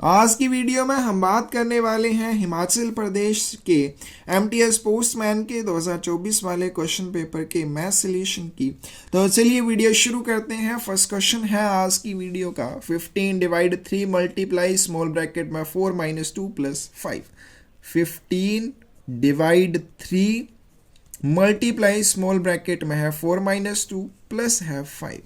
आज की वीडियो में हम बात करने वाले हैं हिमाचल प्रदेश के एमटीएस पोस्टमैन के 2024 वाले क्वेश्चन पेपर के मैथ सॉल्यूशन की। तो चलिए वीडियो शुरू करते हैं। फर्स्ट क्वेश्चन है आज की वीडियो का 15 डिवाइड 3 मल्टीप्लाई स्मॉल ब्रैकेट में 4 - 2 + 5। 15 डिवाइड 3 मल्टीप्लाई स्मॉल ब्रैकेट में है 4 - 2 प्लस है 5।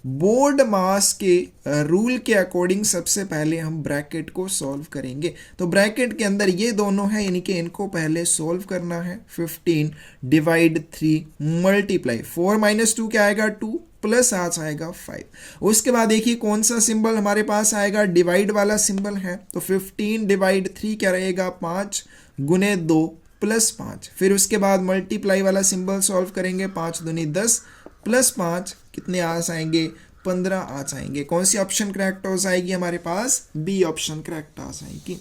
बोर्ड मास के रूल के अकॉर्डिंग सबसे पहले हम ब्रैकेट को सॉल्व करेंगे। तो ब्रैकेट के अंदर ये दोनों है, यानी कि इनको पहले सॉल्व करना है। 15 डिवाइड 3 मल्टीप्लाई 4 - 2 क्या आएगा 2 प्लस आ जाएगा 5। उसके बाद देखिए कौन सा सिंबल हमारे पास आएगा, डिवाइड वाला सिंबल है। तो 15 डिवाइड 3 क्या रहेगा 5 गुने 2 प्लस 5। फिर उसके बाद मल्टीप्लाई वाला सिंबल सॉल्व करेंगे, 5 दूनी 10 प्लस 5 कितने आ जाएंगे 15 आ जाएंगे। कौन सी ऑप्शन करेक्ट हो जाएगी हमारे पास, बी ऑप्शन करेक्ट आ जाएगी।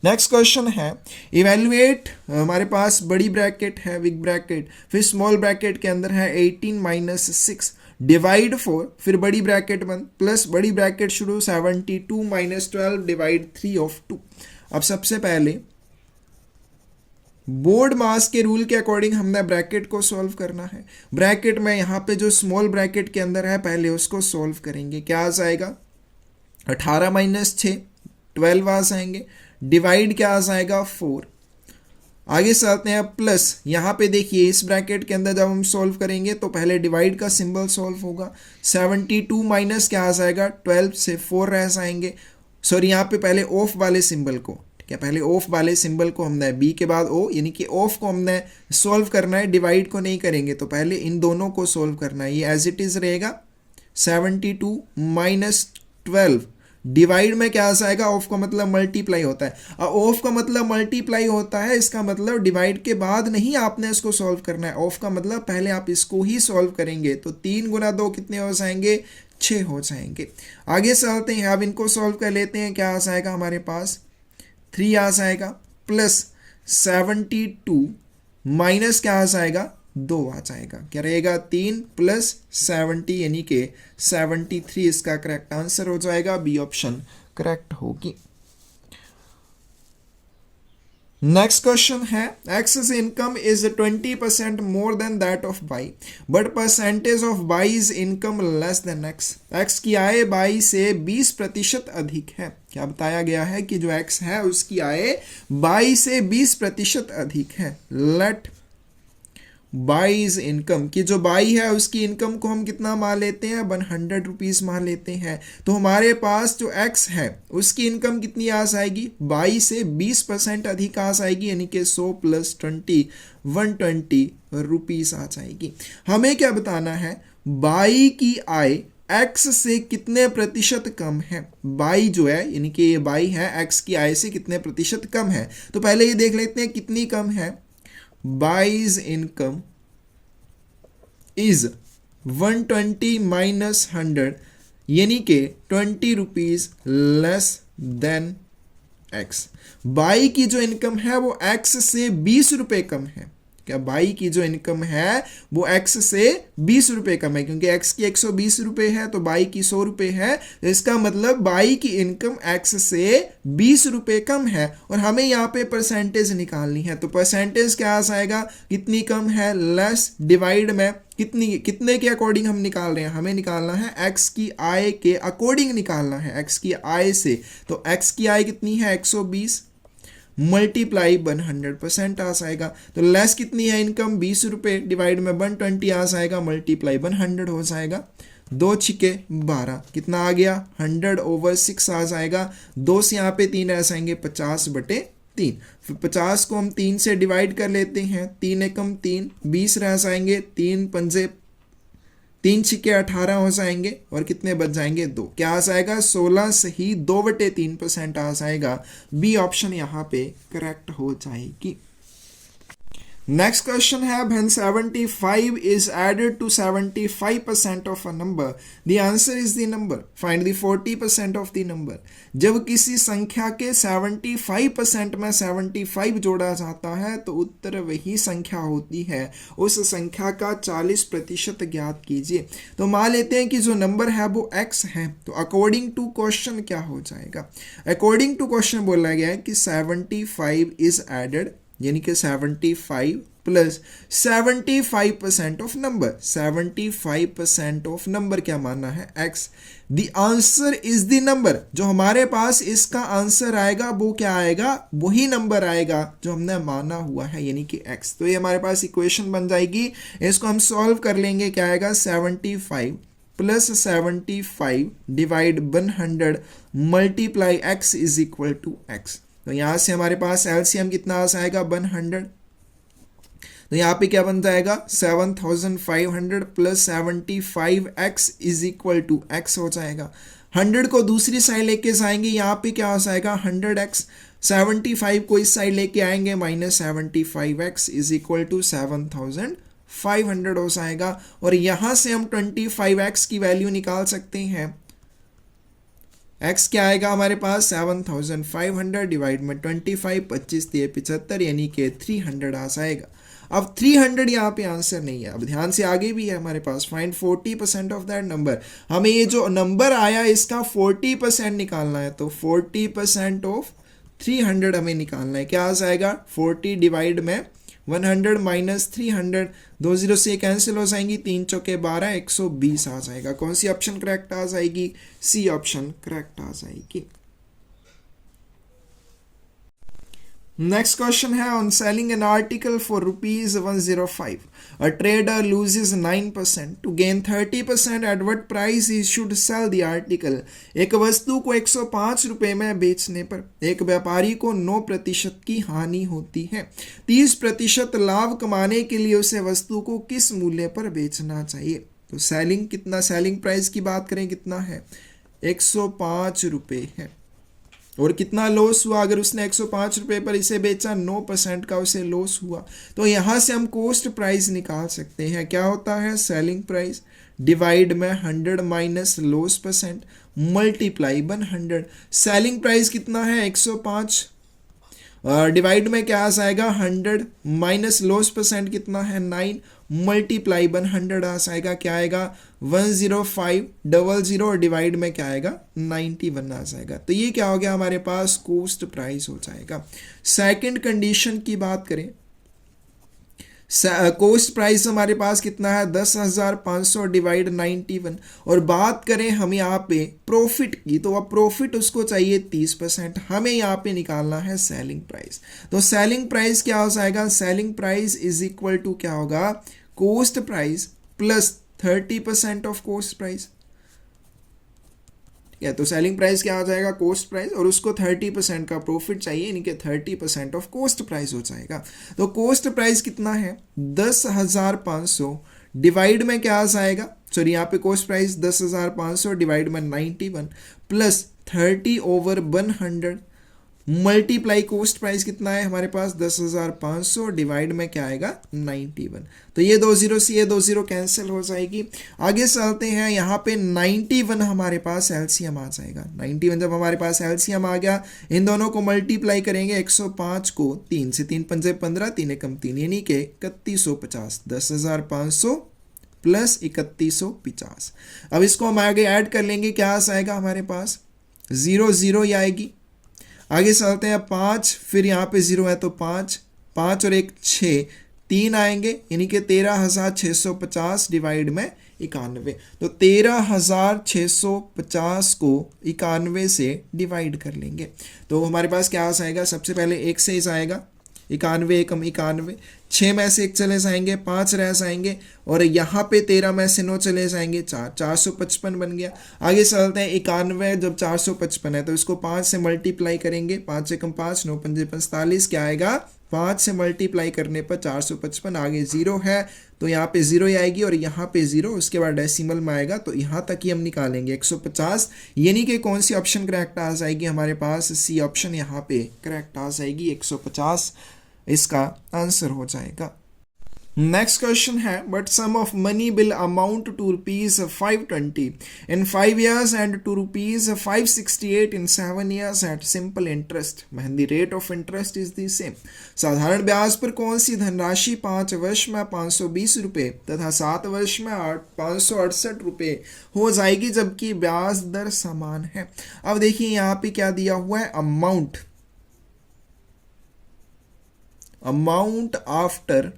नेक्स्ट क्वेश्चन है इवेल्युएट, हमारे पास बड़ी ब्रैकेट है बिग ब्रैकेट, फिर स्मॉल ब्रैकेट के अंदर है 18 - 6 डिवाइड 4, फिर बड़ी ब्रैकेट बंद प्लस बड़ी ब्रैकेट शुरू 72 - 12 डिवाइड 3 ऑफ 2। अब सबसे पहले बोर्ड मास के रूल के अकॉर्डिंग हमने ब्रैकेट को सॉल्व करना है। ब्रैकेट में यहाँ पे जो स्मॉल ब्रैकेट के अंदर है पहले उसको सॉल्व करेंगे। क्या आ जाएगा 18 - 6 12 आ जाएंगे, डिवाइड क्या आ जाएगा 4। आगे चलते हैं प्लस, यहाँ पे देखिए इस ब्रैकेट के अंदर जब हम सॉल्व करेंगे तो पहले डिवाइड का सिंबल सॉल्व होगा। 72 माइनस क्या आ जाएगा 12 से 4 रह जाएंगे। सॉरी, यहाँ पे पहले ऑफ वाले सिंबल को, क्या पहले ऑफ वाले सिंबल को हमने बी के बाद ओ, यानी कि ऑफ को हमने सॉल्व करना है, डिवाइड को नहीं करेंगे। तो पहले इन दोनों को सॉल्व करना है, ये एज इट इज रहेगा 72 - 12 डिवाइड में क्या आ जाएगा, ऑफ का मतलब मल्टीप्लाई होता है। और ऑफ का मतलब मल्टीप्लाई होता है, इसका मतलब डिवाइड के बाद नहीं आपने इसको सॉल्व करना है। ऑफ का मतलब पहले आप इसको ही सॉल्व करेंगे। तो 3 गुना 2 कितने हो जाएंगे 6 हो जाएंगे। आगे चलते हैं, अब इनको सॉल्व कर लेते हैं। क्या आ जाएगा हमारे पास 3 आ जाएगा प्लस 72 माइनस क्या आ जाएगा 2 आ जाएगा। क्या रहेगा 3 प्लस 70 यानी कि 73 इसका करेक्ट आंसर हो जाएगा। बी ऑप्शन करेक्ट होगी। नेक्स्ट क्वेश्चन है x income is 20% more than that of by, but percentage of by is income less than x. X की आय बाई से 20% अधिक है। क्या बताया गया है कि जो एक्स है उसकी आय बाई से 20% अधिक है। लेट बाई इज इनकम, कि जो बाई है उसकी इनकम को हम कितना मान लेते हैं 100 रुपीज़ मान लेते हैं। तो हमारे पास जो एक्स है उसकी इनकम कितनी आ जाएगी, बाई से 20% अधिक आ जाएगी, यानी कि 100 + 20 120 रुपीज़ आ जाएगी। हमें क्या बताना है, बाई की आय एक्स से कितने प्रतिशत कम है। बाई जो है यानी कि ये बाई है एक्स की आय से कितने प्रतिशत कम है। तो पहले ये देख लेते हैं कितनी कम है। बाईज इनकम इज 120 - 100 यानी कि 20 rupees less than x. By की जो इनकम है वो एक्स से 20 रुपए कम है। क्या बाई की जो इनकम है वो एक्स से 20 रुपए कम है, क्योंकि एक्स की 120 रुपए है तो बाई की 100 रुपए है। तो इसका मतलब बाई की इनकम एक्स से 20 रुपए कम है। और हमें यहाँ पे परसेंटेज निकालनी है। तो परसेंटेज क्या आ जाएगा, कितनी कम है लेस, डिवाइड में कितने के अकॉर्डिंग हम निकाल रहे हैं, हमें निकालना है एक्स की आय के अकॉर्डिंग निकालना है, एक्स की आय से। तो एक्स की आय कितनी है 120 मल्टीप्लाई 100% आ जाएगा। तो लेस कितनी है इनकम 20 रुपए, डिवाइड में 120 आ जाएगा, मल्टीप्लाई 100 हो जाएगा। 2 छिके 12 कितना आ गया 100/6 आ जाएगा। 2 से यहाँ पे 3 रह जाएंगे 50/3। फिर 50 को हम 3 से डिवाइड कर लेते हैं, 3 एकम 3 20 रह जाएंगे, 3 पंजे 3 छिके 18 हो जाएंगे और कितने बच जाएंगे 2। क्या आ जाएगा 16 से ही 2/3% आ जाएगा। बी ऑप्शन यहाँ पे करेक्ट हो जाएगी। नेक्स्ट क्वेश्चन है when 75 is added to 75% of a number, the answer is the number. Find the 40% of the number. जब किसी संख्या के 75% में 75 जोड़ा जाता है तो उत्तर वही संख्या होती है, उस संख्या का 40% ज्ञात कीजिए। तो मान लेते हैं कि जो नंबर है वो x है, तो अकॉर्डिंग टू क्वेश्चन क्या हो जाएगा? अकॉर्डिंग टू क्वेश्चन बोला गया है कि 75 इज एडेड, यानी कि 75 plus 75% of number, 75% of number क्या माना है? x। The answer is the number, जो हमारे पास इसका आंसर आएगा वो क्या आएगा? वही नंबर आएगा जो हमने माना हुआ है, यानी कि x। तो ये हमारे पास इक्वेशन बन जाएगी, इसको हम सॉल्व कर लेंगे। क्या आएगा? 75 plus 75 divide 100 multiply x is equal to x। तो यहाँ से हमारे पास एलसीएम कितना आ जाएगा? 100। तो यहाँ पे क्या बन जाएगा? 7500 plus 75x is equal to x हो जाएगा। 100 को दूसरी साइड लेके जाएंगे, यहाँ पे क्या हो जाएगा? 100x। 75 को इस साइड लेके आएंगे, minus 75x is equal to 7500 हो जाएगा। और यहाँ से हम 25x की वैल्यू निकाल सकते हैं। x क्या आएगा हमारे पास? 7500 डिवाइड में 25, 25 दिए 75, यानी कि 300 आ जाएगा। अब 300 यहाँ पे आंसर नहीं है, अब ध्यान से आगे भी है हमारे पास। Find 40% of that number. हमें ये जो नंबर आया इसका 40% निकालना है, तो 40% ऑफ 300 हमें निकालना है। क्या आ जाएगा? 40 डिवाइड में 100 माइनस 300, 2 0 से कैंसिल हो जाएंगी, 3 चौके 12, 120 आ जाएगा। कौन सी ऑप्शन करेक्ट आ जाएगी? सी ऑप्शन करेक्ट आ जाएगी। नेक्स्ट क्वेश्चन है on selling an article for ₹105, a trader loses 9%, to gain 30% at what price he should sell the article. एक वस्तु को 105 रुपए में बेचने पर एक व्यापारी को 9% की हानि होती है। 30% लाभ कमाने के लिए उसे वस्तु को किस मूल्य पर बेचना चाहिए? तो सेलिंग कितना, सेलिंग प्राइस की बात करें कितना है? 105 रुपये है। और कितना लॉस हुआ? अगर उसने 105 रुपये पर इसे बेचा, 9% का उसे लॉस हुआ। तो यहाँ से हम कॉस्ट प्राइस निकाल सकते हैं। क्या होता है? सेलिंग प्राइस डिवाइड में 100 minus loss percent multiply 100। Selling price कितना है? 105 डिवाइड में क्या आ जाएगा? 100 माइनस लॉस परसेंट कितना है? 9 मल्टीप्लाई 100 आ जाएगा। क्या आएगा? 10500 और डिवाइड में क्या आएगा? 91 आ जाएगा। तो ये क्या हो गया हमारे पास? कॉस्ट प्राइस हो जाएगा। सेकंड कंडीशन की बात करें, कॉस्ट प्राइस हमारे पास कितना है? 10,500 डिवाइड 91। और बात करें हम यहाँ पे प्रॉफिट की, तो अब प्रॉफिट उसको चाहिए 30%, हमें यहाँ पे निकालना है सेलिंग प्राइस। तो सेलिंग प्राइस क्या हो जाएगा? Selling price is equal to क्या होगा? Cost price plus 30% of cost price. या तो सेलिंग प्राइस क्या हो जाएगा? कॉस्ट प्राइस, और उसको 30% का प्रॉफिट चाहिए, यानी कि 30% ऑफ कॉस्ट प्राइस हो जाएगा। तो कॉस्ट प्राइस कितना है? 10,500 डिवाइड में क्या आ जाएगा? सॉरी, यहाँ पे कॉस्ट प्राइस 10,500 डिवाइड में 91 प्लस 30/100 मल्टीप्लाई कॉस्ट प्राइस कितना है हमारे पास? 10,500 डिवाइड में क्या आएगा? 91। तो ये 2 0 से ये 2 0 कैंसिल हो जाएगी। आगे चलते हैं, यहाँ पे 91 हमारे पास एलसीएम आ जाएगा। 91 जब हमारे पास एलसीएम आ गया, इन दोनों को मल्टीप्लाई करेंगे। 105 को 3 से 3 पंजे 15, 3 एकम 3, यानी कि 3150। 10,500 प्लस 3150। अब इसको हम आगे ऐड कर लेंगे, क्या आ जाएगा हमारे पास? 0 0 ही आएगी। आगे चलते हैं, 5, फिर यहाँ पे 0 है तो 5, 5 और 1 6, 3 आएंगे, यानी कि 13,650 डिवाइड में 91। तो 13,650 को 91 से डिवाइड कर लेंगे, तो हमारे पास क्या आ जाएगा? सबसे पहले 1 से ही जाएगा, 91 एकम 91, 6 में से 1 चले जाएंगे, 5 रह जाएंगे, और यहाँ पे 13 में से 9 चले जाएंगे, 455 बन गया। आगे चलते हैं, 91 जब 455 है तो इसको 5 से मल्टीप्लाई करेंगे। 5 एकम 5, 9 पंजे 45, क्या आएगा? 5 से मल्टीप्लाई करने पर 455। आगे 0 है तो यहाँ पे 0 ही आएगी, और यहाँ पे 0, उसके बाद डेसिमल में आएगा, तो यहाँ तक ही हम निकालेंगे 150। यानी कि कौन सी ऑप्शन करेक्ट आ जाएगी हमारे पास? सी ऑप्शन यहाँ पे करेक्ट आ जाएगी। 150 इसका आंसर हो जाएगा। नेक्स्ट क्वेश्चन है, but sum of money will amount to rupees 520 in 5 years and to rupees 568 in 7 years at simple interest when the rate of interest is the same. साधारण ब्याज पर कौन सी धनराशि 5 वर्ष में 520 रुपये तथा 7 वर्ष में 568 रुपये हो जाएगी जबकि ब्याज दर समान है। अब देखिए यहाँ पे क्या दिया हुआ है, अमाउंट आफ्टर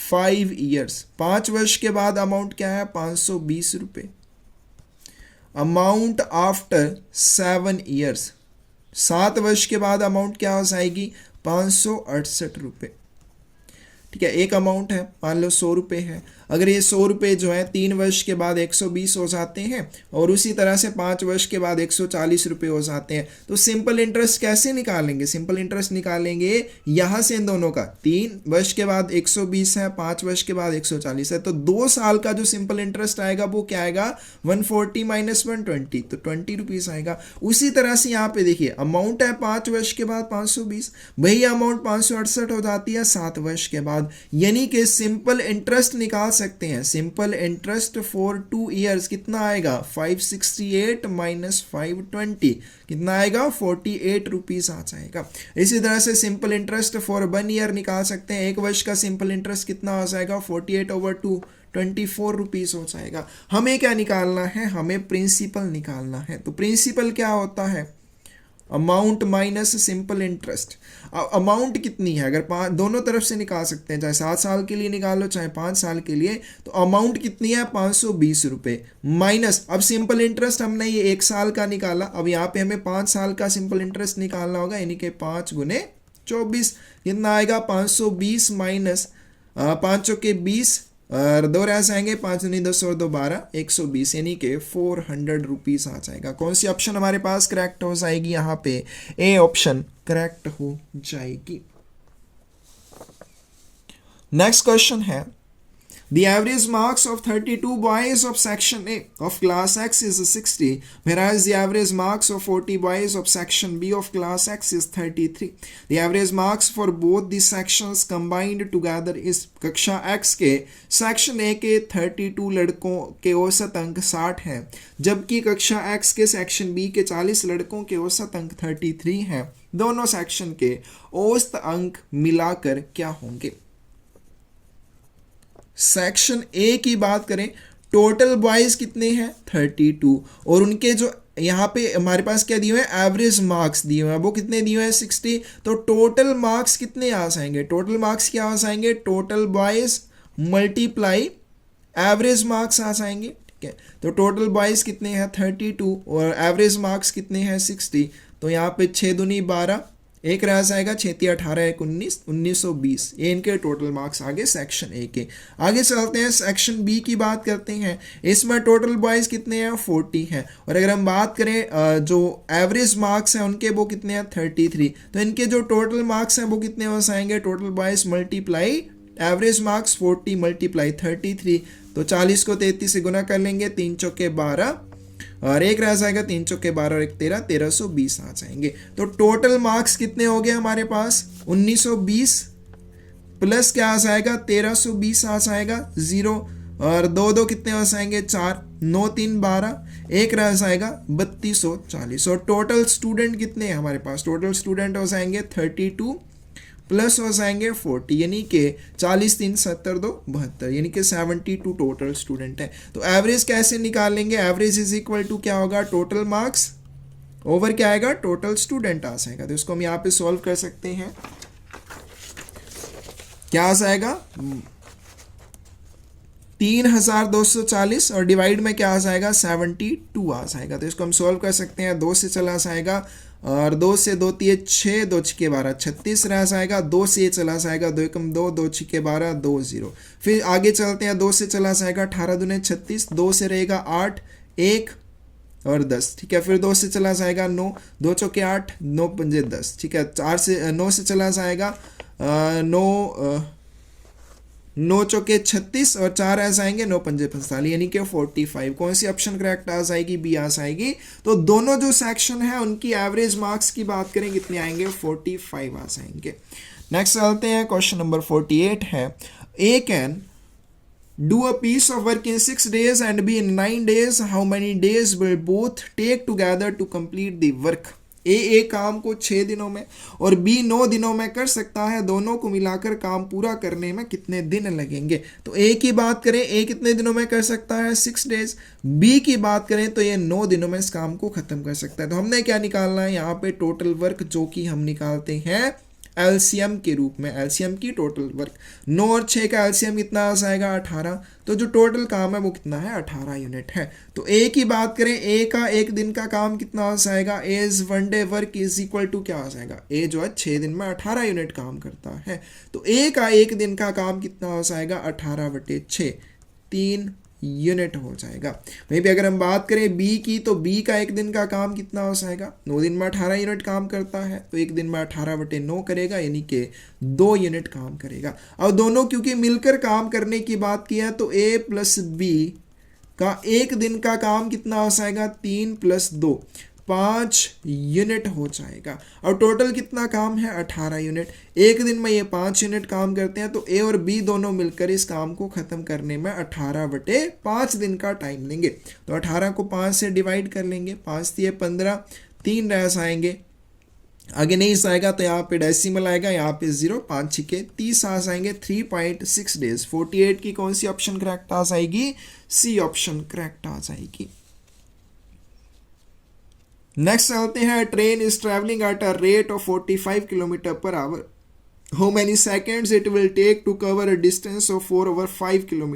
5 years, 5 वर्ष के बाद अमाउंट क्या है 520 रुपये। अमाउंट आफ्टर 7 years, 7 वर्ष के बाद अमाउंट क्या हो जाएगी 568 रुपये। ठीक है, एक अमाउंट है, मान लो 100 रुपये है। अगर ये 100 रुपये जो है 3 वर्ष के बाद 120 हो जाते हैं और उसी तरह से 5 वर्ष के बाद 140 रुपये हो जाते हैं, तो सिंपल इंटरेस्ट कैसे निकालेंगे? सिंपल इंटरेस्ट निकालेंगे यहाँ से इन दोनों का। 3 वर्ष के बाद 120 है, 5 वर्ष के बाद 140 है, तो 2 साल का जो सिंपल इंटरेस्ट आएगा वो क्या आएगा 140 माइनस 120, तो 20 रुपीज़ आएगा। उसी तरह से यहाँ पे देखिए अमाउंट है 5 वर्ष के बाद 520, वही अमाउंट 568 हो जाती है 7 वर्ष के बाद, यानी कि सिंपल इंटरेस्ट निकाल सकते हैं। सिंपल इंटरेस्ट फॉर 2 years कितना आएगा 568 माइनस 520 कितना आएगा 48 रुपीज आ जाएगा। इसी तरह से सिंपल इंटरेस्ट फॉर 1 year निकाल सकते हैं। 1 वर्ष का सिंपल इंटरेस्ट कितना हो जाएगा 48/2 24 रुपीज हो जाएगा। हमें क्या निकालना है, हमें प्रिंसिपल निकालना है। तो प्रिंसिपल क्या होता है, amount minus simple interest. Amount कितनी है, अगर दोनों तरफ से निकाल सकते हैं, चाहे 7 साल के लिए निकालो चाहे 5 साल के लिए, तो अमाउंट कितनी है 520 रुपये माइनस, अब सिंपल इंटरेस्ट हमने ये 1 साल का निकाला, अब यहाँ पे हमें 5 साल का सिंपल इंटरेस्ट निकालना होगा, यानी कि 5 गुने 24 कितना आएगा 520 माइनस 5 चौके 20 और 2 रह जाएंगे, 5 नहीं 10 और 2 12 120, यानी कि 400 रुपीज आ जाएगा। कौन सी ऑप्शन हमारे पास करेक्ट हो जाएगी, यहाँ पे ए ऑप्शन करेक्ट हो जाएगी। नेक्स्ट क्वेश्चन है, the average marks of 32 boys of section A of class X is 60, whereas the average marks of 40 boys of section B of class X is 33. The average marks for both the sections combined together is कक्षा X के section A के 32 लड़कों के औसत अंक 60 हैं, जबकि कक्षा X के सेक्शन B के 40 लड़कों के औसत अंक 33 हैं। दोनों सेक्शन के औसत अंक मिलाकर क्या होंगे? सेक्शन ए की बात करें, टोटल बॉयज कितने हैं 32, और उनके जो यहाँ पे हमारे पास क्या दिए हुए हैं एवरेज मार्क्स दिए हुए हैं, वो कितने दिए हुए हैं 60, तो टोटल मार्क्स कितने आ जाएंगे, टोटल मार्क्स क्या आ जाएंगे, total boys multiply average marks आ जाएंगे। ठीक है, तो टोटल बॉयज कितने हैं 32 और एवरेज मार्क्स कितने हैं 60, तो यहाँ पे 6 दूनी 12, एक रह जाएगा 6 18 1 19 1920, ये इनके टोटल मार्क्स आगे सेक्शन ए के। आगे चलते हैं सेक्शन बी की बात करते हैं, इसमें टोटल बॉयज कितने हैं 40 हैं, और अगर हम बात करें जो एवरेज मार्क्स हैं उनके वो कितने हैं 33, तो इनके जो टोटल मार्क्स हैं वो कितने हो जाएंगे, total boys multiply average marks 40 multiply 33, तो 40 को 33 से गुना कर लेंगे, 3 चौके 12 और एक रह जाएगा 3 चौके 12 और 1 13 1320 आ जाएंगे। तो टोटल मार्क्स कितने हो गए हमारे पास 1920 प्लस क्या आ जाएगा 1320 आ जाएगा 0 और 2 2 कितने हो जाएंगे 4 9 3 12 एक रह जाएगा 3240, और टोटल स्टूडेंट कितने हैं हमारे पास, टोटल स्टूडेंट हो जाएंगे 32 प्लस हो जाएंगे 40, यानी कि 40 3 70 2 72, यानी कि 72 टोटल स्टूडेंट है। तो एवरेज कैसे निकालेंगे, एवरेज इज इक्वल टू क्या होगा टोटल मार्क्स ओवर क्या आएगा टोटल स्टूडेंट आ जाएगा। तो इसको हम यहाँ पे सॉल्व कर सकते हैं, क्या आ जाएगा 3240 और डिवाइड में क्या आ जाएगा 72 आ जाएगा। तो इसको हम सॉल्व कर सकते हैं, 2 से चला जाएगा और 2 से 2 3 6 2 6 12 36 रह जाएगा, 2 से चला जाएगा 2 एकम 2 2 6 12 2 0, फिर आगे चलते हैं 2 से चला जाएगा 18 दूने 36, 2 से रहेगा 8 1 और 10, ठीक है, फिर 2 से चला जाएगा 9 2 चौके 8 9 पंजे 10, ठीक है, 4 से 9 से चला जाएगा 9 9 चौके 36 और 4 आ जाएंगे 9 पंजे 45 यानी कि 45। कौन सी ऑप्शन करेक्ट आ जाएगी? बी आ जाएगी। तो दोनों जो सेक्शन है उनकी एवरेज मार्क्स की बात करें कितने आएंगे? 45 आ जाएंगे। नेक्स्ट चलते हैं, क्वेश्चन नंबर 48 है, ए can do a piece of work in 6 days and B in 9 days. How many days will both take together to complete the work? ए काम को 6 दिनों में और बी 9 दिनों में कर सकता है। दोनों को मिलाकर काम पूरा करने में कितने दिन लगेंगे? तो ए की बात करें, ए कितने दिनों में कर सकता है? 6 डेज। बी की बात करें तो ये 9 दिनों में इस काम को खत्म कर सकता है। तो हमने क्या निकालना है यहाँ पे? टोटल वर्क, जो कि हम निकालते हैं एलसीएम के रूप में, एलसीएम की टोटल वर्क। 9 और 6 का एलसीएम कितना आ जाएगा? 18। तो जो टोटल काम है वो कितना है? 18 यूनिट है। तो ए की बात करें, ए का एक दिन का काम कितना आ जाएगा? As one day work is equal to क्या आ जाएगा? ए जो है 6 दिन में 18 यूनिट काम करता है, तो ए का एक दिन का काम कितना हो जाएगा? 18/6, 3 यूनिट हो जाएगा। वहीं पे अगर हम बात करें बी की, तो बी का एक दिन का काम कितना हो जाएगा? 9 दिन में 18 यूनिट काम करता है, तो एक दिन में 18/9 करेगा, यानी कि 2 यूनिट काम करेगा। अब दोनों क्योंकि मिलकर काम करने की बात की है, तो ए प्लस बी का एक दिन का काम कितना हो जाएगा? 3 + 2, 5 यूनिट हो जाएगा। और टोटल कितना काम है? 18 यूनिट। एक दिन में ये 5 यूनिट काम करते हैं, तो ए और बी दोनों मिलकर इस काम को ख़त्म करने में 18/5 दिन का टाइम लेंगे। तो 18 को 5 से डिवाइड कर लेंगे, 5 दिए 15, 3 रह आएंगे, आगे नहीं जाएगा तो यहाँ पे डेसिमल आएगा, यहाँ पे 0, 5 छिके 30 आ जाएंगे, 3.6 डेज। 48 की कौन सी ऑप्शन करेक्ट आ जाएगी? सी ऑप्शन करेक्ट आ जाएगी। नेक्स्ट चलते हैं, train is travelling at a rate of 45 km/h. How many seconds it will take to cover a distance of 4/5 km?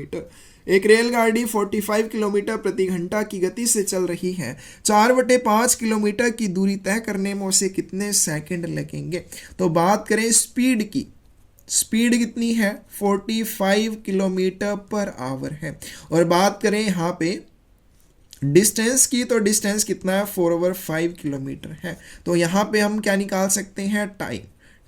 एक रेलगाड़ी 45 किलोमीटर प्रति घंटा की गति से चल रही है। 4/5 किलोमीटर की दूरी तय करने में उसे कितने सेकंड लगेंगे? तो बात करें स्पीड की, स्पीड कितनी है? 45 km/h है। और बात करें यहाँ पे डिस्टेंस की, तो डिस्टेंस कितना है? 4/5 किलोमीटर है। तो यहाँ पे हम क्या निकाल सकते हैं? टाइम।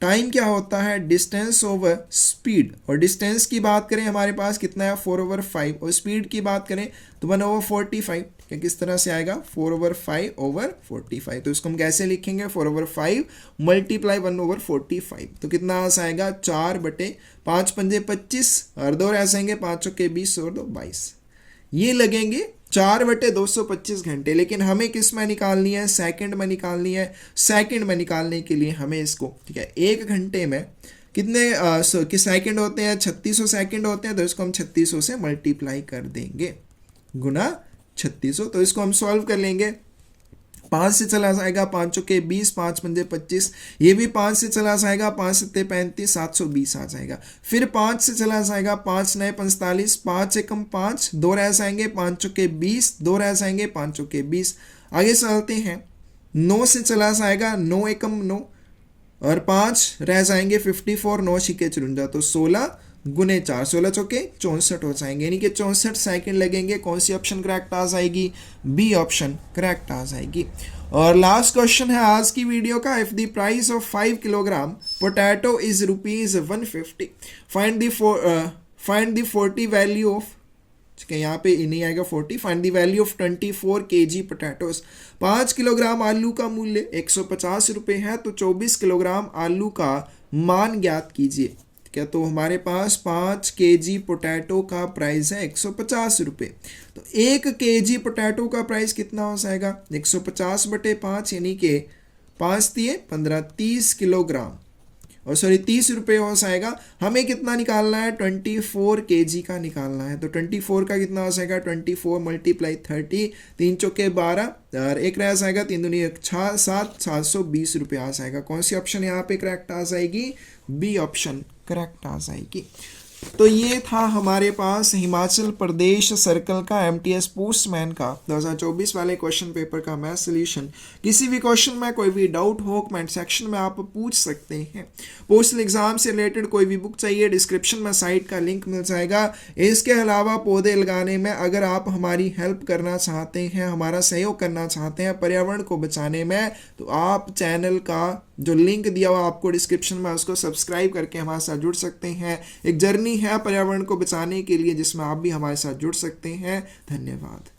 टाइम क्या होता है? Distance over speed. और डिस्टेंस की बात करें हमारे पास कितना है? 4/5। और स्पीड की बात करें तो 1/45। क्या किस तरह से आएगा? 4/5/45। तो इसको हम कैसे लिखेंगे? 4/5 × 1/45। तो कितना आ जाएगा? 4/5 पंजे 25 और 2 रह जाएंगे, 5 चौके 20 और 2 22। ये लगेंगे 4/225 घंटे। लेकिन हमें किस में निकालनी है? सेकंड में निकालनी है। सेकंड में निकालने के लिए हमें इसको, ठीक है, एक घंटे में कितने किस सेकंड होते हैं? 3600 सेकंड होते हैं। तो इसको हम 3600 से मल्टीप्लाई कर देंगे, गुना 3600। तो इसको हम सॉल्व कर लेंगे। 5 से चला जाएगा, 5 चौके 20, 5 पंजे 25। ये भी 5 से चला जाएगा, 5 सत्ते 35, 720 आ जाएगा। फिर 5 से चला जाएगा, 5 9 45, 5 एकम 5, 2 रह जाएंगे, 5 चौके 20, 2 रह जाएंगे, 5 चौके 20। आगे चलते हैं, 9 से चला जाएगा, 9 एकम 9 और 5 रह जाएंगे, 54, 9 छिके 54, तो 16 गुने 4, 16 चौके 64 हो जाएंगे, यानी कि 64 सेकंड लगेंगे। कौन सी ऑप्शन करेक्ट आ जाएगी? बी ऑप्शन करेक्ट आ जाएगी। और लास्ट क्वेश्चन है आज की वीडियो का, if the price of 5 kilogram potato is ₹150, find the 40 value of, ठीक है, यहाँ पे नहीं आएगा 40, find the value of 24 kg potatoes. 5 kilogram आलू का मूल्य 150 रुपये है, तो 24 किलोग्राम आलू का मान ज्ञात कीजिए। क्या? तो हमारे पास 5 kg पोटैटो का प्राइस है 150 रुपये। तो 1 kg पोटैटो का प्राइस कितना हो जाएगा? 150/5, यानी कि 5 दिए 15, 30 किलोग्राम, और सॉरी 30 रुपये हो जाएगा। हमें कितना निकालना है? 24 kg का निकालना है। तो 24 का कितना हो जाएगा? 24 × 30, 3 चौके 12 और 1 रह जाएगा, 3 दूनी 6, 7, 720 रुपये आ जाएगा। कौन सी ऑप्शन यहाँ पे करेक्ट आ जाएगी? बी ऑप्शन करेक्ट आ जाएगी। तो ये था हमारे पास हिमाचल प्रदेश सर्कल का एमटीएस पोस्टमैन का 2024 वाले क्वेश्चन पेपर का मैथ सॉल्यूशन। किसी भी क्वेश्चन में कोई भी डाउट हो कमेंट सेक्शन में आप पूछ सकते हैं। पोस्टल एग्जाम से रिलेटेड कोई भी बुक चाहिए, डिस्क्रिप्शन में साइट का लिंक मिल जाएगा। इसके अलावा पौधे लगाने में अगर आप हमारी हेल्प करना चाहते हैं, हमारा सहयोग करना चाहते हैं पर्यावरण को बचाने में, तो आप चैनल का जो लिंक दिया हुआ आपको डिस्क्रिप्शन में, उसको सब्सक्राइब करके हमारे साथ जुड़ सकते हैं। एक जर्नी करनी है पर्यावरण को बचाने के लिए, जिसमें आप भी हमारे साथ जुड़ सकते हैं। धन्यवाद।